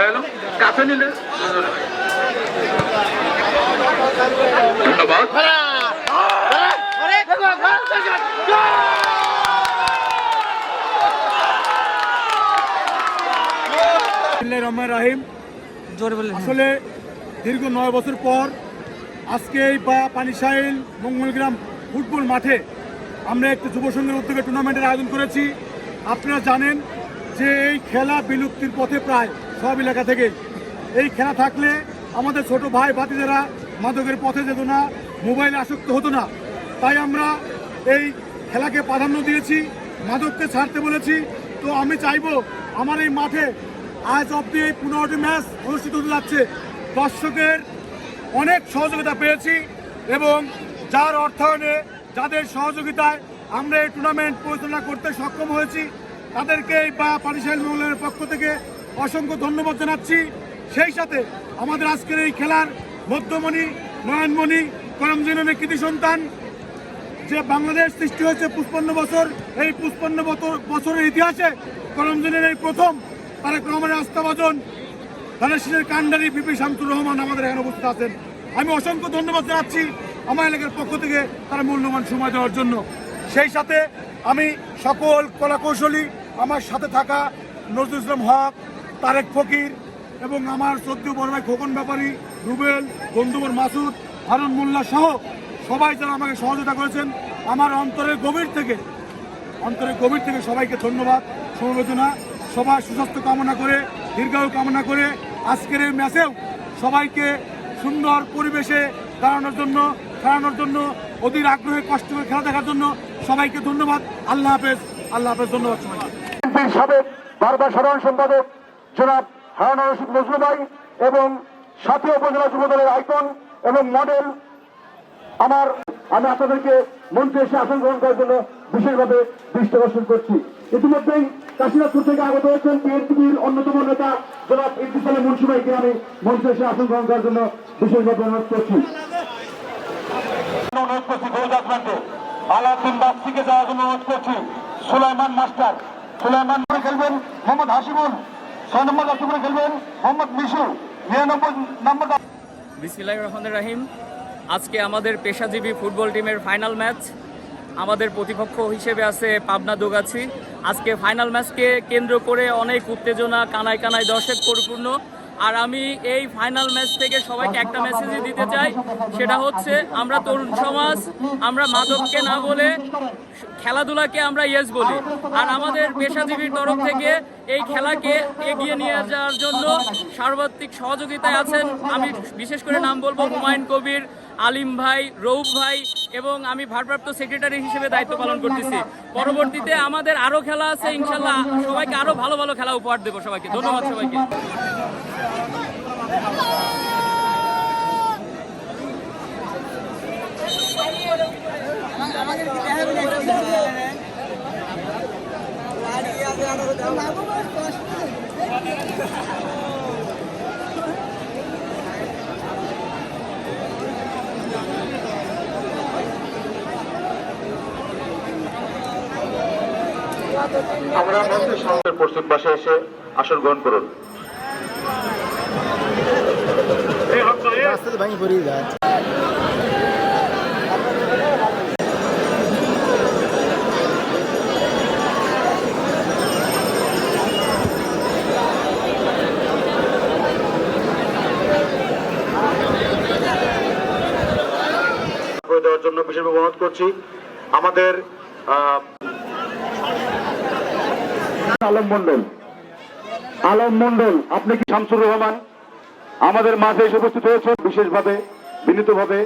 Hello কাছে নিলে ধন্যবাদ। রহমান রাহিম। আসলে দীর্ঘ 9 বছর পর আজকে এই পানিশাইল মঙ্গলগ্রাম ফুটবল মাঠে আমরা একটু যুব সংঘের উদ্যোগে টুর্নামেন্টের আয়োজন করেছি। আপনারা জানেন যে এই খেলা বিলুপ্তির পথে প্রায় সব এলাকা থেকে। এই খেলা থাকলে আমাদের ছোট ভাই ভাতিজারা মাদকের পথে যেত না, মোবাইলে আসক্ত হতো না। তাই আমরা এই খেলাকে প্রাধান্য দিয়েছি, মাদককে ছাড়তে বলেছি। তো আমি চাইবো আমার এই মাঠে আজ অব্দি এই 15টি ম্যাচ অনুষ্ঠিত হতে যাচ্ছে। দর্শকের অনেক সহযোগিতা পেয়েছি এবং যার অর্থায়নে যাদের সহযোগিতায় আমরা এই টুর্নামেন্ট পরিচালনা করতে সক্ষম হয়েছি তাদেরকে পানিশাইল মহলের পক্ষ থেকে অসংখ্য ধন্যবাদ জানাচ্ছি। সেই সাথে আমাদের আজকের এই খেলার মধ্যমণি নয়নমণি করমজীবনের কৃতি সন্তান যে বাংলাদেশ সৃষ্টি হয়েছে 55 বছর, এই 55 বছরের ইতিহাসে করমজীবনের এই প্রথম তারেক রহমানের আস্থাভাজন ধানের কান্ডারি বিপি শামসুর রহমান আমাদের এখানে উপস্থিত আছেন। আমি অসংখ্য ধন্যবাদ জানাচ্ছি আমার এলাকার পক্ষ থেকে তারা মূল্যবান সময় দেওয়ার জন্য। সেই সাথে আমি সকল কলাকৌশলী আমার সাথে থাকা নজরুল ইসলাম হক, তারেক ফকির এবং আমার শ্রদ্ধেয় বড় ভাই খোকন ব্যাপারী, রুবেল, বন্ধুবর মাসুদ, হারুন মোল্লা সহ সবাই যারা আমাকে সহযোগিতা করেছেন, আমার অন্তরের গভীর থেকে সবাইকে ধন্যবাদ, সমবেদনা। সবার সুস্বাস্থ্য কামনা করে, দীর্ঘায়ু কামনা করে আজকের এই ম্যাচেও সবাইকে সুন্দর পরিবেশে খেলানোর জন্য অধীর আগ্রহে কষ্ট করে খেলা দেখার জন্য সবাইকে ধন্যবাদ। আল্লাহ হাফেজ, আল্লাহ হাফেজ, ধন্যবাদ সবাইকে। সাবেক বারবার সাধারণ সম্পাদক জনাব হারানা রশিদ নজরুল ভাই এবং সাথী উপজেলা যুবদলের আইকন এবং মডেল আমি আপনাদেরকে মঞ্চে এসে আসন গ্রহণ করার জন্য বিশেষভাবে দৃষ্টি আকর্ষণ করছি। ইতিমধ্যেই কাশীনাথপুর থেকে আগত হয়েছেন বিএনপির অন্যতম নেতা জনাব ইদ্রিস আলী মুন্সি ভাইকে আমি মঞ্চে এসে আসন গ্রহণ করার জন্য বিশেষভাবে অনুরোধ করছি। আলাউদ্দিন বাস্তিকে যাওয়ার জন্য অনুরোধ করছি। সুলাইমান মাস্টার, সুলাইমান খেলবেন মোহাম্মদ হাসিবুল, 6 নম্বর করে খেলবেন মোহাম্মদ মিশু, 99 নম্বর। বিসমিল্লাহির রহমানির রহিম। আজকে আমাদের পেশাজীবী ফুটবল টিমের ফাইনাল ম্যাচ। আমাদের প্রতিপক্ষ হিসেবে আছে পাবনা দোগাছি। আজকে ফাইনাল ম্যাচকে কেন্দ্র করে অনেক উত্তেজনা, কানায় কানায় দর্শক পরিপূর্ণ। আর আমি এই ফাইনাল ম্যাচ থেকে সবাইকে একটা মেসেজই দিতে চাই, সেটা হচ্ছে আমরা তরুণ সমাজ, আমরা মাদককে না বলে খেলাধুলাকে আমরা ইয়েস বলি। আর আমাদের পেশাজীবীর তরফ থেকে এই খেলাকে এগিয়ে নিয়ে যাওয়ার জন্য সার্বত্রিক সহযোগিতায় আছেন। আমি বিশেষ করে নাম বলবো হুমায়ুন কবির, আলিম ভাই, রৌফ ভাই এবং আমি ভারপ্রাপ্ত সেক্রেটারি হিসেবে দায়িত্ব পালন করতেছি। পরবর্তীতে আমাদের আরও খেলা আছে, ইনশাল্লাহ সবাইকে আরও ভালো ভালো খেলা উপহার দেবো সবাইকে। ধন্যবাদ সবাইকে। আমরা মঞ্চের সামনে প্রস্তুত পাশে এসে আসন গ্রহণ করুন। দেওয়ার জন্য বিশেষভাবে অনুরোধ করছি আমাদের আলম মন্ডল, আপনি কি শামসুর রহমান আমাদের মাঝে এসে উপস্থিত হয়েছেন, বিশেষভাবে বিনীতভাবে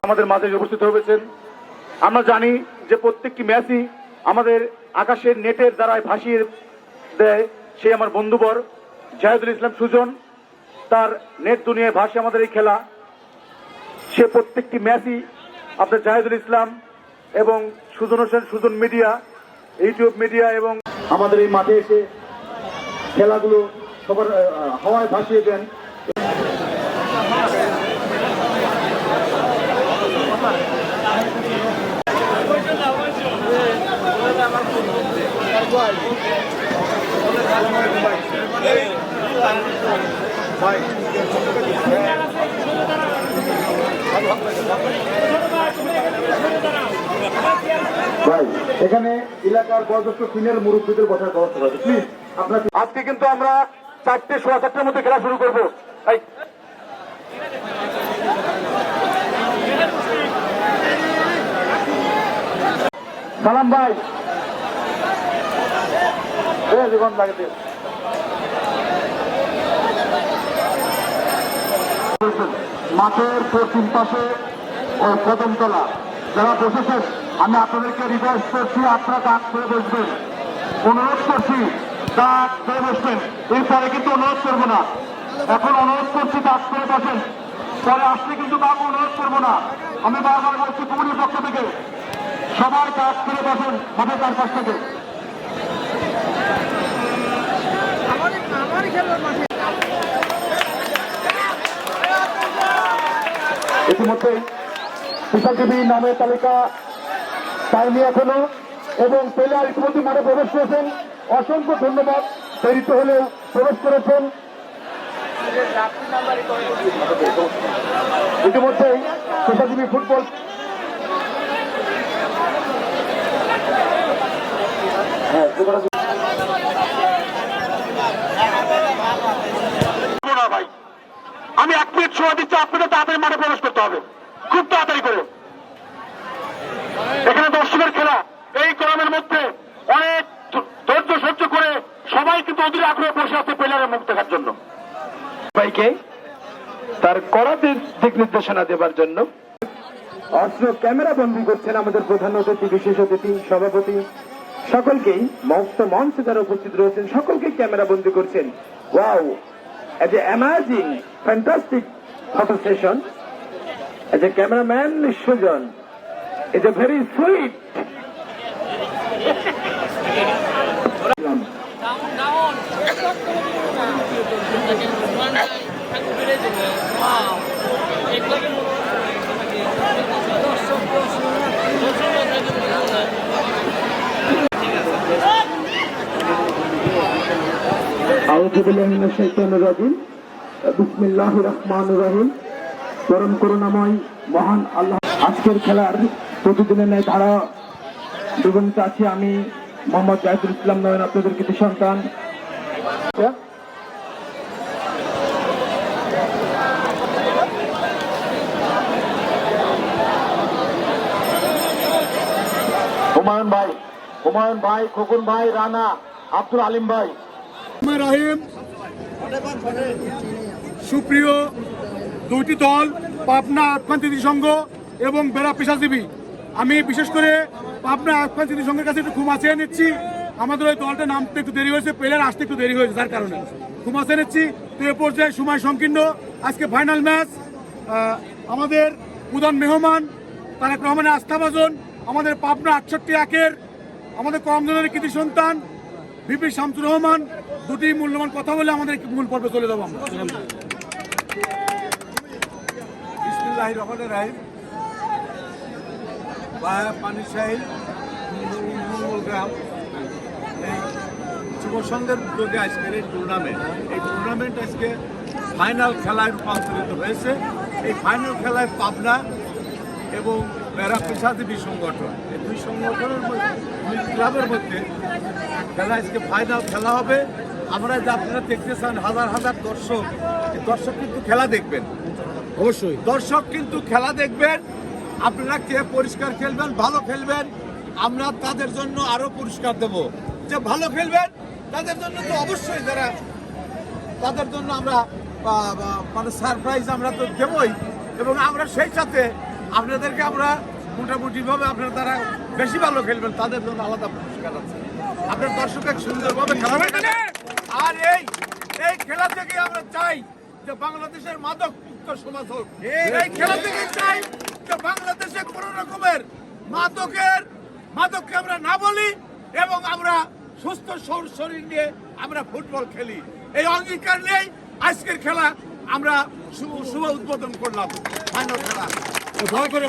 আমাদের মাঝে এসে উপস্থিত হয়েছেন। আমরা জানি যে প্রত্যেকটি ম্যাচই আমাদের আকাশের নেটের দ্বারাই ভাসিয়ে দেয় সে আমার বন্ধুবর জাহিদুল ইসলাম সুজন, তার নেট দুনিয়ায় ভাসে আমাদের এই খেলা। সে প্রত্যেকটি ম্যাচই আপনার জাহিদুল ইসলাম এবং Sujon Hossain, Sujon media, YouTube media এবং আমাদের এই মাঠে এসে খেলাগুলো সবার হাওয়ায় ভাসিয়ে দেন। আমার ভাই এখানে এলাকার বয়োজ্যেষ্ঠ সিনিয়র মুরব্বীদের বসার ব্যবস্থা করবে প্লিজ আপনার। আজকে কিন্তু আমরা 4টে সোয়া 4টার মধ্যে খেলা শুরু করবো। সালাম ভাই জীবন লাগে মাঠের পশ্চিম পাশে ও কদমতলা যারা বসেছেন আমি আপনাদেরকে রিকোয়েস্ট করছি আপনারা কাজ করে বসবেন, অনুরোধ করছি কাজ করে বসবেন। এরপরে কিন্তু অনুরোধ করবো না, এখন অনুরোধ করছি কাজ করে বসেন, পরে আসলে কিন্তু কাউকে অনুরোধ করবো না। আমি বারবার বলছি কমিটির পক্ষ থেকে সবাই কাজ করে বসেন মাঠের চারপাশ থেকে। ইতিমধ্যেই পেশাজীবী নামের তালিকা পায়নি এখনো এবং প্লেয়ার ইতিমধ্যে মাঠে প্রবেশ করেছেন। অসংখ্য ধন্যবাদ, দেরিতে হলেও প্রবেশ করেছেন। ইতিমধ্যেই পেশাজীবী ফুটবল ভাই আমি 1 মিনিট সময় দিচ্ছি, আপনাদের তাড়াতাড়ি মাঠে প্রবেশ করতে হবে, খুব তাড়াতাড়ি করে। এখানে দর্শকের খেলা, এই গরমের মধ্যে অনেক ধৈর্য সহ্য করে সবাই কিন্তু অধীর আগ্রহে বসে আছে প্লেয়ারের মুখ দেখার জন্য। সবাইকে তার কড়া দিক নির্দেশনা দেবার জন্য অস্ত্র ক্যামেরা বন্দী করছেন আমাদের প্রধান অতিথি, বিশেষ অতিথি, সভাপতি, সকলকেই মঞ্চে যারা উপস্থিত রয়েছেন সকলকে ক্যামেরা বন্দী করছেন। Wow, as an amazing, fantastic photo session. As a cameraman, Nishujan, is a very sweet. বিসমিল্লাহির রহমানির রহিম। পরম করুণাময় মহান আল্লাহ। আজকের খেলার প্রতিদিনের ন্যায় ধারা দুর্গন্ত আছি আমি মোহাম্মদ জাহিদুল ইসলাম নয়ন, আপনাদের কৃতি সন্তান। হুমায়ুন ভাই, খোকন ভাই, রানা, আব্দুল আলিম ভাই। রাহিম, সুপ্রিয় দুইটি দল পাবনা আফগান স্মৃতি সংঘ এবং বেড়া পেশাজীবী, আমি বিশেষ করে পাবনা আফগান স্মৃতি সংঘের কাছে একটু ক্ষমা চেয়ে নিচ্ছি। আমাদের ওই দলটা নামতে একটু দেরি হয়েছে, প্লেয়ার আসতে একটু দেরি হয়েছে, যার কারণে ক্ষমা চেয়ে নিচ্ছি। তো এ পর্যায়ে সময় সংকীর্ণ, আজকে ফাইনাল ম্যাচ। আমাদের প্রধান মেহমান তারেক রহমানের আস্থাভাজন, আমাদের পাবনা 68-1-এর আমাদের কমজনের কৃতি সন্তান বিপি শামসুর রহমান। দুটি মূল্যবান কথা বলে আমাদের মূল পর্বে চলে যাবো আমরা। বিসমিল্লাহির রহমানির রহিম। পানিশাহী মঙ্গলগ্রাম এই যুব সংঘের উদ্যোগে আজকের এই টুর্নামেন্ট আজকে ফাইনাল খেলায় রূপান্তরিত হয়েছে। এই ফাইনাল খেলায় পাবনা এবং বেড়া পেশাজীবী সংগঠন, এই দুই সংগঠনের দুই ক্লাবের মধ্যে খেলা আজকে ফাইনাল খেলা হবে। আমরা যে আপনারা দেখতে চান হাজার হাজার দর্শক, দর্শক কিন্তু খেলা দেখবেন, অবশ্যই দর্শক কিন্তু খেলা দেখবেন। আপনারা কে পরিষ্কার খেলবেন, ভালো খেলবেন, আমরা তাদের জন্য আরো পুরস্কার দেব। যে ভালো খেলবেন তাদের জন্য তো অবশ্যই, যারা তাদের জন্য আমরা মানে সারপ্রাইজ আমরা তো দেবই, এবং আমরা সেই সাথে আপনাদেরকে আমরা মোটামুটি ভাবে আপনারা তারা বেশি ভালো খেলবেন তাদের জন্য আলাদা পুরস্কার আছে। আপনার দর্শক সুন্দরভাবে খেলা হবে। আর এই খেলা থেকে আমরা চাই যে বাংলাদেশের মাদক মুক্ত সমাজ হোক। এই খেলা থেকে চাই যে বাংলাদেশে কোন রকমের মাদককে আমরা না বলি এবং আমরা সুস্থ শরীর নিয়ে আমরা ফুটবল খেলি। এই অঙ্গীকার নিয়েই আজকের খেলা আমরা শুভ উদ্বোধন করলাম। ফাইনাল খেলা বল করে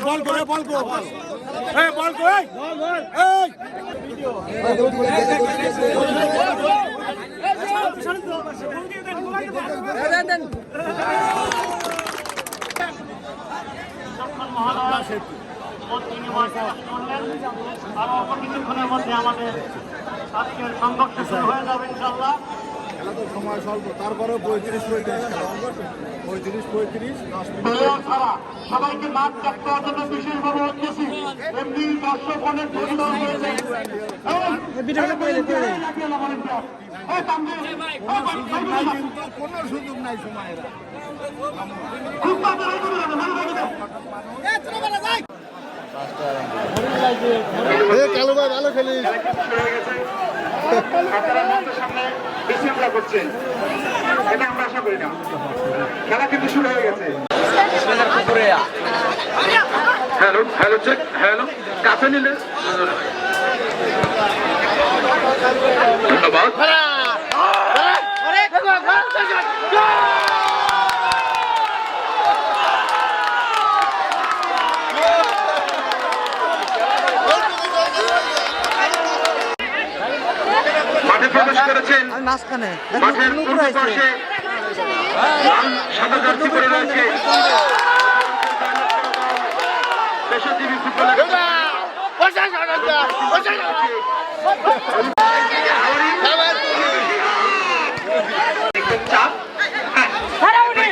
আর অল্প কিছুক্ষণের মধ্যে আমাদের আজকের সংঘর্ষ শুরু হয়ে যাবে ইনশাল্লাহ। খেলা তো সময় স্বল্প, তারপরে 35-35 ছাড়া সবাইকে মাঠ ত্যাগ করার জন্য বিশেষভাবে বলতেছি, এমনি দর্শক অনেক ধৈর্য হয়েছে। কোনো সুযোগ নাই সময়ের। কালো ভাই ভালো খেলিস। আপনারা মঞ্চের সামনে বিশৃঙ্খলা করছেন, এটা আমরা আশা করি না। খেলা কিন্তু শুরু হয়ে গেছে। হ্যালো হ্যালো চেক, হ্যালো কাছে নিলে ধন্যবাদ। মাঠে প্রবেশ করেছেন, মাঠের পূর্ব পাশে লাল সাদা জার্সি পরে রয়েছে পেশাজীবী ফুটবলার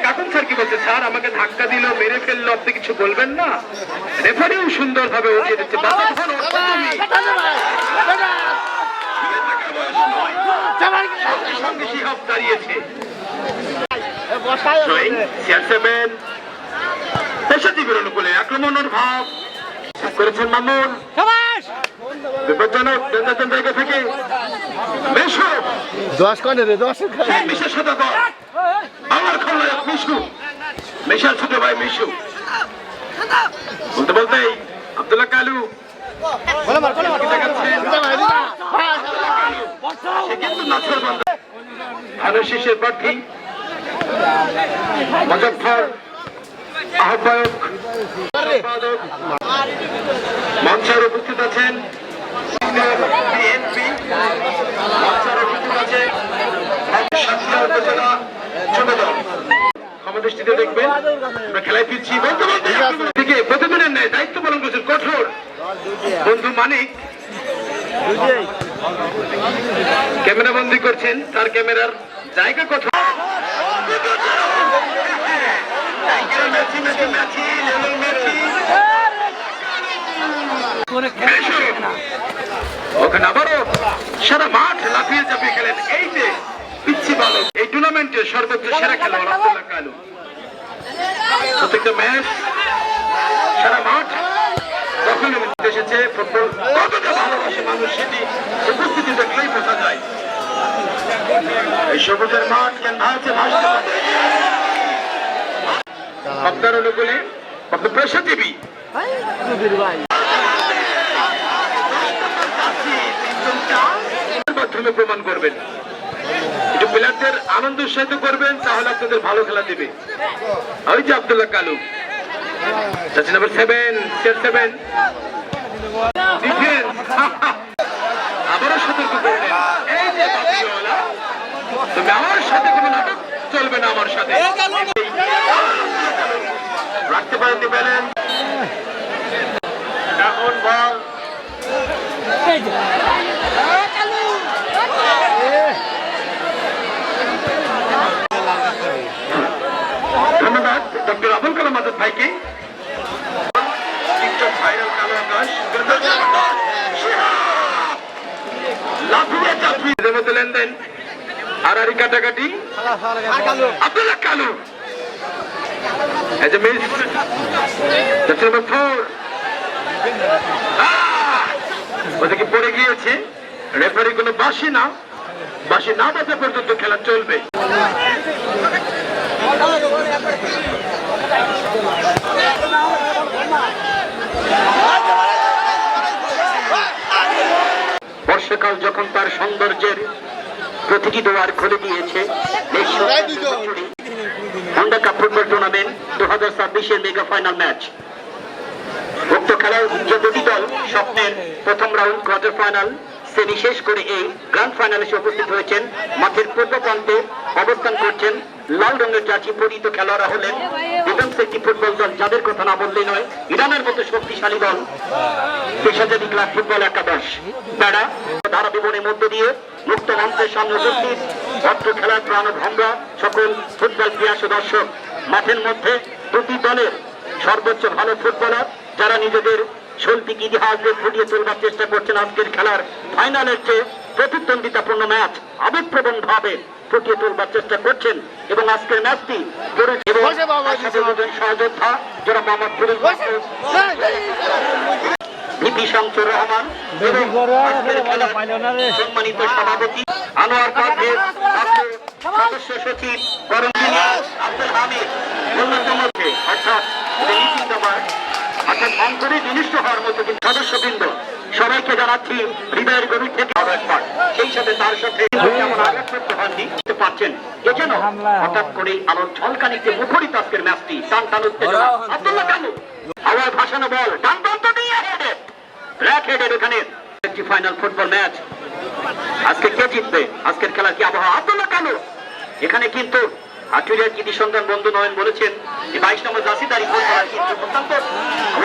কাকুন স্যার কি বলছে, স্যার আমাকে ধাক্কা দিল, মেরে ফেললো, আপনি কিছু বলবেন না? রেফারিও সুন্দর ভাবে উঠিয়ে দিচ্ছে। সঙ্গে শিহাব দাঁড়িয়েছে। পেশাজীবীর অনুকূলে আক্রমণের ভাব করেছেন মামুন। বিপজ্জনক জায়গা থেকে মিশু, 10 কানে রে 10 মিশের সাথে আমার খলনায়ক মিশু, মিশার ছোট ভাই মিশু। বলতে বলতেই আব্দুল্লাহ কালু ভালো শীর্ষের প্রার্থী মুজফ্ফর আহ্বায়ক মঞ্চের উপস্থিত আছেন বিএনপি, মঞ্চের উপস্থিত আছে সাতক্ষীরা উপজেলা যুব দল। ক্ষমদৃষ্টিতে দেখবেন আমরা খেলায় ফিরছি। বলতে বলতে দিকে প্রতিদিনের ন্যায় দায়িত্ব পালন করেছেন কঠোর বন্ধু মানিক, ক্যামেরা বন্দী করছেন, তার ক্যামেরার জায়গা কঠোর। ওখানে আবারও সারা মাঠ লাফিয়ে চাপিয়ে খেলেন এই যে পিচ্ছি বালক, এই টুর্নামেন্টের সর্বোচ্চ সেরা খেলোয়াড় আব্দুল্লাহ কালু। প্রত্যেকটা ম্যাচ সারা মাঠ দখল এসেছে। ফুটবল কতটা ভালোবাসে মানুষ সেটি উপস্থিতি দেখলেই বোঝা যায়। এই সবুজের মাঠ কেন ভাসছে ভাসতে আপনার অনুকূলে আপনার পেশাজীবী মাধ্যমে প্রমাণ করবেন, একটু প্লেয়ারদের আনন্দ উৎসাহিত করবেন, তাহলে আপনাদের ভালো খেলা দেবে। ওই যে আব্দুল্লাহ কালু, নাম্বার 7 আবারও সতর্ক করলেন, এই যে বাতিওয়ালা, তুমি আমার সাথে কোনো নাটক চলবে না, আমার সাথে রাখতে পারেন পেলেন। এখন বল ধন্যবাদ ডক্টর আবুল কালাম আজাদ ভাইকে। ভাইরাল কালো আকাশ লেনদেন আর কাটাকাটি আব্দুল্লাহ কালু ওদিকে পড়ে গিয়েছে। রেফারি কোনো বাঁশি না বাজা পর্যন্ত খেলা চলবে। বর্ষাকাল যখন তার সৌন্দর্যের প্রতিটি দুয়ার খুলে দিয়েছে, হন্ডা কাপ ফুটবল টুর্নামেন্ট 2026-এর মেগা ফাইনাল ম্যাচ। উক্ত খেলার যে দুটি দল স্বপ্নের প্রথম রাউন্ড কোয়ার্টার ফাইনাল সেমি শেষ করে এই গ্র্যান্ড ফাইনালে উপস্থিত হয়েছেন। মাঠের পূর্ব প্রান্তে অবস্থান করছেন লাল রঙের জার্সি পরিহিত খেলোয়াড়রা হলেন ডিফেন্স একটি ফুটবল দল, যাদের কথা না বললেই নয়, ইরানের মতো শক্তিশালী দল পেশাজীবী ক্লাব ফুটবল একাদশ। তারা ধারা বিবরণের মধ্য দিয়ে মুক্ত মঞ্চের সামনে উপস্থিত ভদ্র খেলার প্রাণ ভঙ্গা সকল ফুটবল প্রিয়াসী দর্শক। মাঠের মধ্যে দুটি দলের সর্বোচ্চ ভালো ফুটবলার যারা নিজেদের শৈল্পিক ইতিহাসকে ফুটিয়ে তোলবার চেষ্টা করছেন আজকের খেলার ফাইনালের চেয়ে প্রতিদ্বন্দ্বিতাপূর্ণ ম্যাচ আবেগপ্রবণ ভাবে ফুটিয়ে তোলবার চেষ্টা করছেন এবং আজকের ম্যাচটি সহযোদ্ধা যারা মোহাম্মদ ভিপি শামসুর রহমান সম্মানিত সভাপতি আনোয়ার কাদের, সদস্য সচিব করণ আব্দুল হামিদ, অন্যতম অর্থাৎ অন্তরে জিনিস হওয়ার মতো কিন্তু সদস্যবৃন্দ সবাইকে জানাচ্ছি হৃদয়ের গভীর থেকে একবার। সেই সাথে তার সাথে যেমন আঘাতপ্রাপ্ত হননি পাচ্ছেন এজন্য হঠাৎ করে আলোর ঝলকানিতে মুখরিত আজকের ম্যাচটি টান টান উত্তেজনা। আব্দুল্লাহ কালু হাওয়ায় ভাসানো বল ডান প্রান্ত দিয়ে হেডেড, ব্ল্যাক হেডেড। এখানে একটি ফাইনাল ফুটবল ম্যাচ। আজকে কে জিতবে? আজকের খেলার কি আবহাওয়া? আব্দুল্লাহ কালু এখানে কিন্তু আচুরিয়ার কৃতি সন্তান বন্ধু নয়ন বলেছেন যে 22 নম্বর জাসিদারি ফুটবলার কিন্তু অত্যন্ত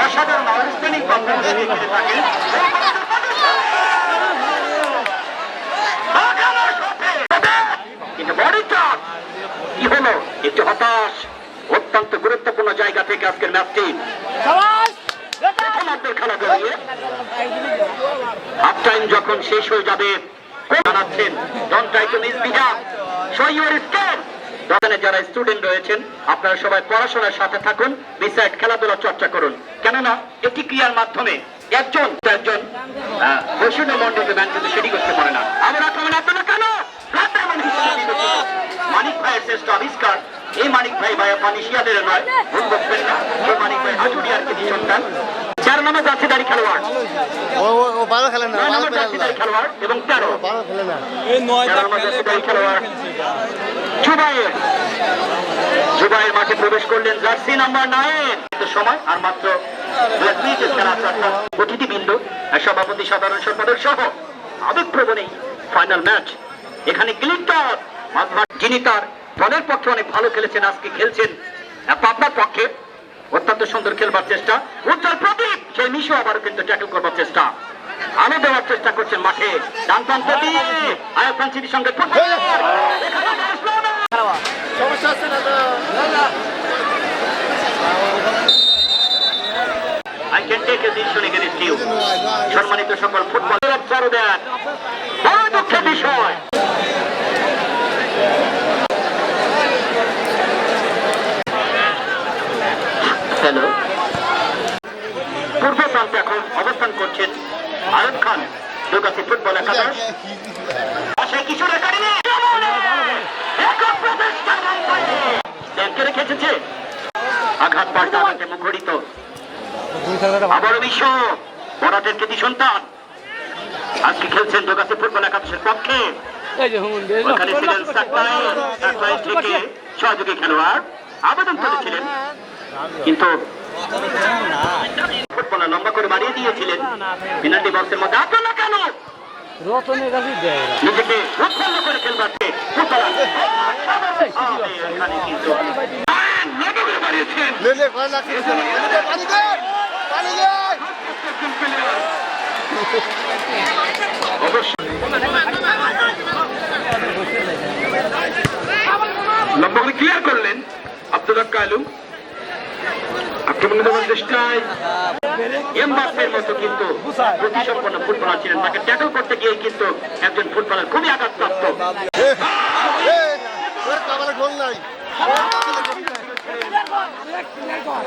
অসাধারণ আউটস্ট্যান্ডিং পারফরম্যান্স দিয়ে থাকে। কিন্তু বডি টাচ কি হলো? একটু হতাশ। অত্যন্ত গুরুত্বপূর্ণ জায়গা থেকে আজকের ম্যাচটি খেলা গড়িয়ে হাফ টাইম যখন শেষ হয়ে যাবে জানাচ্ছেন don't try to misbehave, show your strength. দোকানে যারা স্টুডেন্ট রয়েছেন আপনারা সবাই পড়াশোনার সাথে থাকুন, বিসাইড খেলাধুলা চর্চা করুন, কেননা একটি ক্রিয়ার মাধ্যমে একজন বৈষ্ণব মন্ডলকে ম্যান কিন্তু সেটি করতে পারে না। আমার আক্রমণ আপনারা কেন মানিক ভাইয়ের শ্রেষ্ঠ আবিষ্কার। এই মানিক ভাই ভাইয়া পানিশিয়াদের নয়, ভুল বলবেন না। এই মানিক ভাই আজুরিয়ার কৃতি সন্তান, 4 নম্বর জার্সিধারী খেলোয়াড়, 9 নম্বর জার্সিধারী খেলোয়াড় এবং 13 নম্বর জার্সিধারী খেলোয়াড় জুবাইর মাঠে প্রবেশ করলেন জার্সি নাম্বার 9। সময় আর মাত্র 2 মিনিটের খেলা চর্চা। অতিথিবৃন্দ, সভাপতি, সাধারণ সম্পাদক সহ আবেগপ্রবণ এই ফাইনাল ম্যাচ। এখানে গ্লিটার যিনি তার দলের পক্ষে অনেক ভালো খেলেছেন, আজকে খেলছেন পাবনার পক্ষে অত্যন্ত সুন্দর খেলবার চেষ্টা। উজ্জ্বল প্রদীপ সেই মিশু আবারও কিন্তু ট্যাকল করবার চেষ্টা, আলো দেওয়ার চেষ্টা করছেন মাঠে। ডান প্রান্ত দিয়ে আয়াফান সিটির সঙ্গে I can take a decision against you. সম্মানিত সকল ফুটবল দেন, বড় দুঃখের বিষয়। হ্যালো, পূর্ব প্রান্তে এখন অবস্থান করছেন আরব খান, দুর্গাসী ফুটবল একাদশ। কিশোর একাডেমি রেখেছে আঘাত পাল্টা আঘাতে মুখরিত আবারও বিশ্ব বরাটের কৃতি সন্তান আজকে খেলছেন দুর্গাসী ফুটবল একাদশের পক্ষে। ওখানে ছিলেন সাকলাইন থেকে সহযোগী খেলোয়াড় আবেদন করেছিলেন, কিন্তু ফুটবলার লম্বা করে বাড়িয়ে দিয়েছিলেন পেনাল্টি বক্সের মধ্যে। আপনারা কেন নিজেকে উৎপন্ন করে খেলবার লম্বা করে ক্লিয়ার করলেন আব্দুল্লাহ কালু। আক্রমণ দেওয়ার চেষ্টায় এমবাপ্পের মতো কিন্তু প্রতিসম্পন্ন ফুটবলার ছিলেন, তাকে ট্যাকল করতে গিয়ে কিন্তু একজন ফুটবলার খুবই আঘাতপ্রাপ্ত।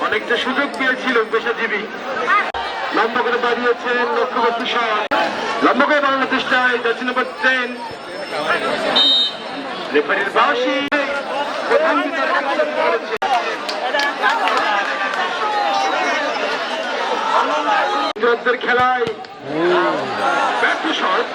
অনেকটা সুযোগ পেয়েছিল পেশাজীবী, লম্বা করে বাড়িয়েছেন লক্ষ্যবর্তী শট, লম্বা করে বাড়ানোর চেষ্টায় জার্সি নাম্বার 10 রেফারির বাঁশি প্রধান বিচারক করেছে। খেলায় ব্যর্থ শট,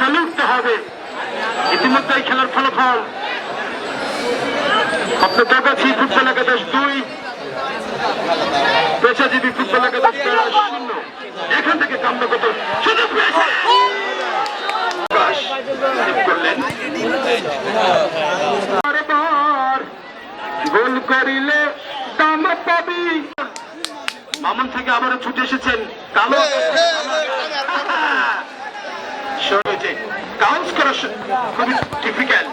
জ্বলে উঠতে হবে। ইতিমধ্যে এই খেলার ফলাফল আপনার দোগাছি ফুটবল একাদশ 2, পেশাজীবী ফুটবল একাদশ 0। এখান থেকে কামরগত সুযোগ পেয়েছে, করলেন গোল করিলে দাম পাবি। মামুন থেকে আবারও ছুটে এসেছেন কালো কাউন্স করা খুবই ডিফিকাল্ট।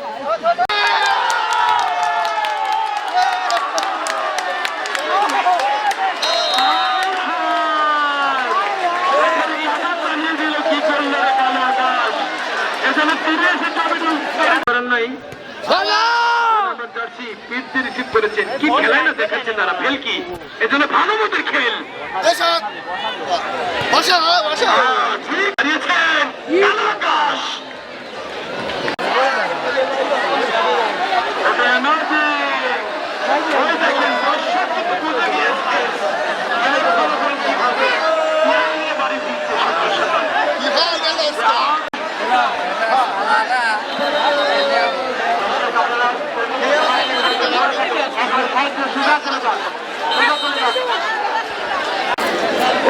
কি খেলায় না দেখাচ্ছে তারা ভেলকি, এজন্য ভালো মতো খেল আকাশ। দেখেন দর্শক কিন্তু বুঝে গিয়েছে বাড়ি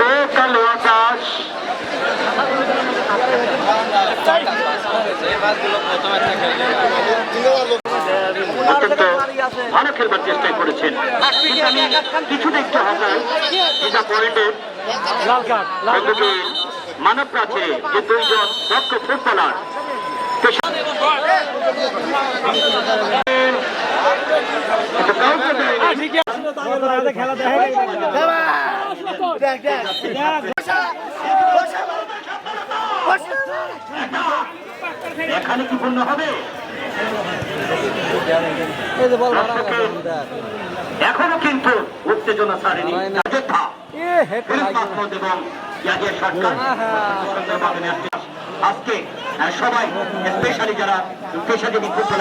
ও কালো আকাশ। অত্যন্ত ভালো খেলবার চেষ্টা করেছেন, আমি কিছুটা একটু হবে যেটা পয়েন্টে মানব প্রাচীরে যে 2 জন দক্ষ ফুটবলার এখানে কি পূর্ণ হবে? এখনো কিন্তু উত্তেজনা ছাড়েনি যোদ্ধা এবং ইয়াহিয়া সরকার সুন্দরভাবে আজকে সবাই স্পেশালি যারা পেশাজীবী ফুটবল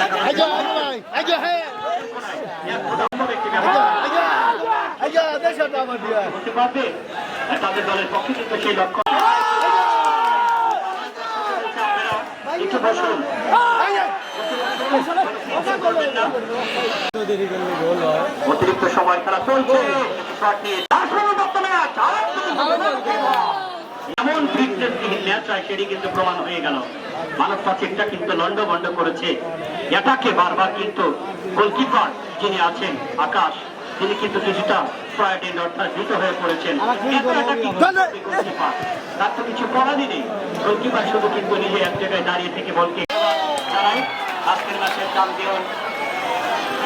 তাদের দলের পক্ষে কিন্তু সেই লক্ষ্য একটু বসুন। অতিরিক্ত সময় খেলা চলছে, এমন ফিটনেসবিহীন ম্যাচ হয় সেটি কিন্তু প্রমাণ হয়ে গেল। মানব প্রাচীরটা কিন্তু লন্ডভন্ড করেছে, এটাকে বারবার কিন্তু গোলকিপার যিনি আছেন আকাশ, তিনি কিন্তু কিছুটা ফ্রাইডেন্ড অর্থাৎ ভীত হয়ে পড়েছেন। তার তো কিছু করারই নেই, গোলকিপার শুধু কিন্তু নিজে এক জায়গায় দাঁড়িয়ে থেকে বলকে জানাই আজকের ম্যাচের চ্যাম্পিয়ন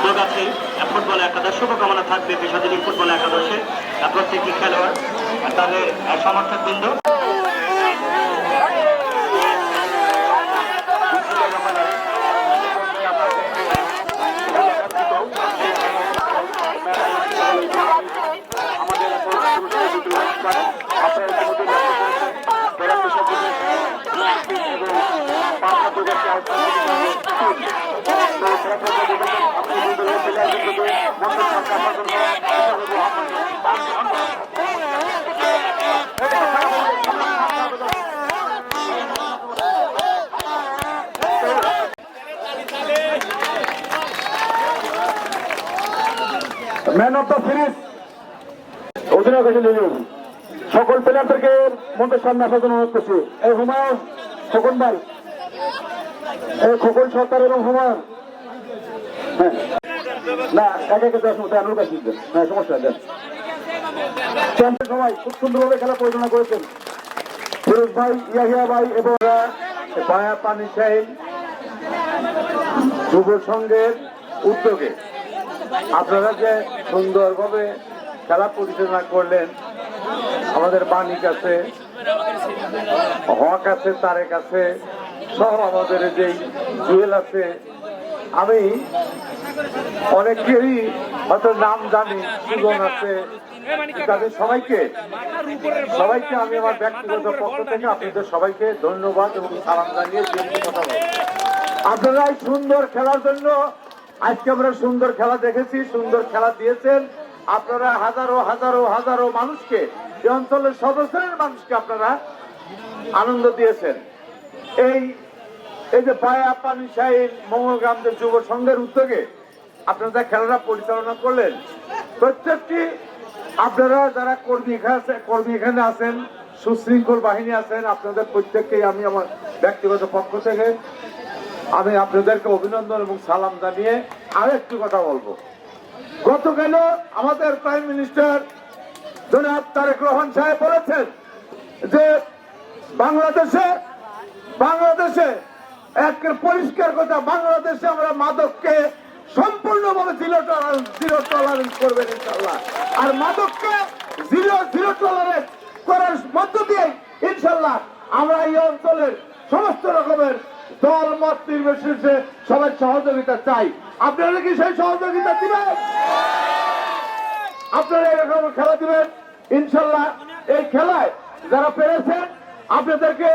দোগাছি ফুটবল একাদশ শুভকামনা থাকবে পেশাজীবী ফুটবল একাদশে প্রত্যেকটি খেলোয়াড় তাদের সমর্থক বৃন্দ। ম্যান অফ দ্য সিরিজ অধিনায়ক হিসেবে সকল প্লেয়ারদেরকে মঞ্চের সামনে আসার জন্য অনুরোধ করছি। এই হুমায়ুন, খোকন ভাই, এই খোকন সরকার এবং হুমায়ুন, হ্যাঁ না একে একে দেওয়ার সময় আনুর কাছে দেন, হ্যাঁ সমস্যা দেন। চ্যাম্পিয়ন সবাই খুব সুন্দরভাবে খেলা পরিচালনা করেছেন ফিরোজ ভাই, ইয়াহিয়া ভাই এবং বায়া পানি সাহেব যুব সংঘের উদ্যোগে আপনারা যে সুন্দরভাবে খেলা পরিচালনা করলেন। আমাদের বাণী কাছে, হক আছে, তারেক আছে, সব আমাদের যেই জুয়েল আছে, আমি অনেকেরই হয়তো নাম জানি, সুজন আছে, তাদের সবাইকে আমি আমার ব্যক্তিগত পক্ষ থেকে আপনাদের সবাইকে ধন্যবাদ এবং সালাম জানিয়ে কথা বলব। আপনারা এই সুন্দর খেলার জন্য আজকে আমরা সুন্দর খেলা দেখেছি, সুন্দর খেলা দিয়েছেন আপনারা। হাজারো হাজারো হাজারো মানুষকে, এই অঞ্চলের সর্বস্তরের মানুষকে আপনারা আনন্দ দিয়েছেন। এই এই যে পায়া পানি শাহিন মঙ্গলগ্রাম যে যুব সংঘের উদ্যোগে আপনারা খেলাটা পরিচালনা করলেন, প্রত্যেকটি আপনারা যারা কর্মী এখানে আছেন, সুশৃঙ্খল বাহিনী আছেন, আপনাদের প্রত্যেককেই আমি আমার ব্যক্তিগত পক্ষ থেকে আমি আপনাদেরকে অভিনন্দন এবং সালাম জানিয়ে আরো একটি কথা বলবো। গতকাল আমাদের প্রাইম মিনিস্টার জনাব তারেক রহমান সাহেব বলেছেন যে বাংলাদেশে এক পরিষ্কার কথা, বাংলাদেশে আমরা মাদককে সম্পূর্ণভাবে জিরো টলারেন্স করবেন ইনশাল্লাহ। আর মাদককে জিরো টলারেন্স করার মধ্য দিয়ে ইনশাল্লাহ আমরা এই অঞ্চলের সমস্ত রকমের দল মত নির্বিশেষে সবাই সহযোগিতা চাই। আপনারা কি সেই সহযোগিতা দিবেন? আপনারা এরকম খেলা দিবেন ইনশাল্লাহ। এই খেলায় যারা পেরেছেন আপনাদেরকে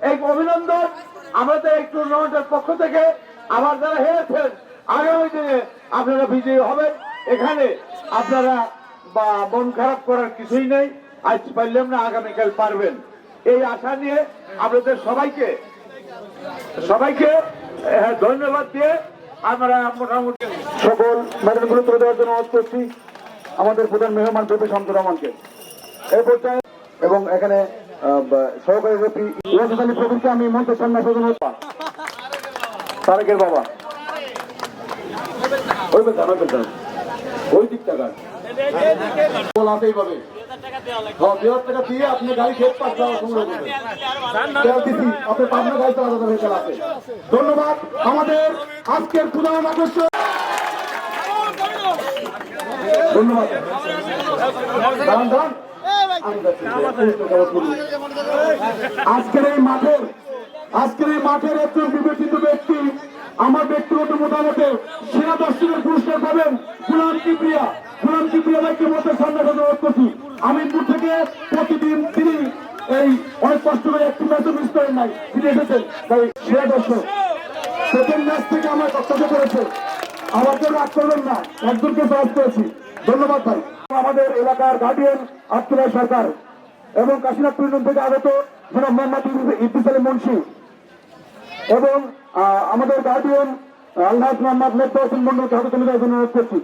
এই অভিনন্দন আমাদের এই টুর্নামেন্টের পক্ষ থেকে। আবার যারা হেরেছেন আগামী দিনে আপনারা বিজয়ী হবেন। এখানে আপনারা বা মন খারাপ করার কিছুই নেই। আজ পারলাম না, আগামীকাল পারবেন, এই আশা নিয়ে আপনাদের সবাইকে ধন্যবাদ দিয়ে আমরা মোটামুটি সকল ম্যাডাম গুরুত্ব দেওয়ার জন্য অনুরোধ করছি আমাদের প্রধান মেহমান পেপে শামসুর রহমানকে এই পর্যায়ে, এবং এখানে সহকারী রেফারি ইয়াসির আলী প্রবীরকে আমি মঞ্চের সামনে আসার জন্য তারেকের বাবা ওই দিক টাকা আসেই পাবে 2000 টাকা দিয়ে আপনি গাড়ি খেত পাঁচ সংগ্রহ করবেন। আপনি পাবনা গাড়ি চালাতে ভেহিকেল আছে। ধন্যবাদ। আমাদের আজকের প্রধান আকর্ষণ ধন্যবাদ। আজকের এই মাঠের একজন বিবেচিত ব্যক্তি, আমার ব্যক্তিগত মতামতে সেরা দর্শকের পুরস্কার পাবেন গুলাম কিবরিয়া ভাইকে মতের সামনে অনুরোধ করছি। আমিনপুর থেকে প্রতিদিন তিনি এই অনেক কষ্ট করে একটি ম্যাচও মিস করেন নাই, তিনি এসেছেন। তাই সেরা দর্শক প্রথম ম্যাচ থেকে আমার বক্তব্য করেছে, আমার জন্য রাগ করবেন না, একজনকে প্রয়াস করেছি। ধন্যবাদ ভাই। আমাদের এলাকার গার্ডিয়ান আব্দুল্লাহ সরকার এবং কাশীনাথপুর থেকে আগত জনাব মোহাম্মদ ইদ্রিস আলী মুন্সি এবং আমাদের গার্ডিয়ান আল্লাহ মোহাম্মদ মেহবুব হোসেন মন্ডলকে হাতে তুলে দেওয়ার জন্য অনুরোধ করছি।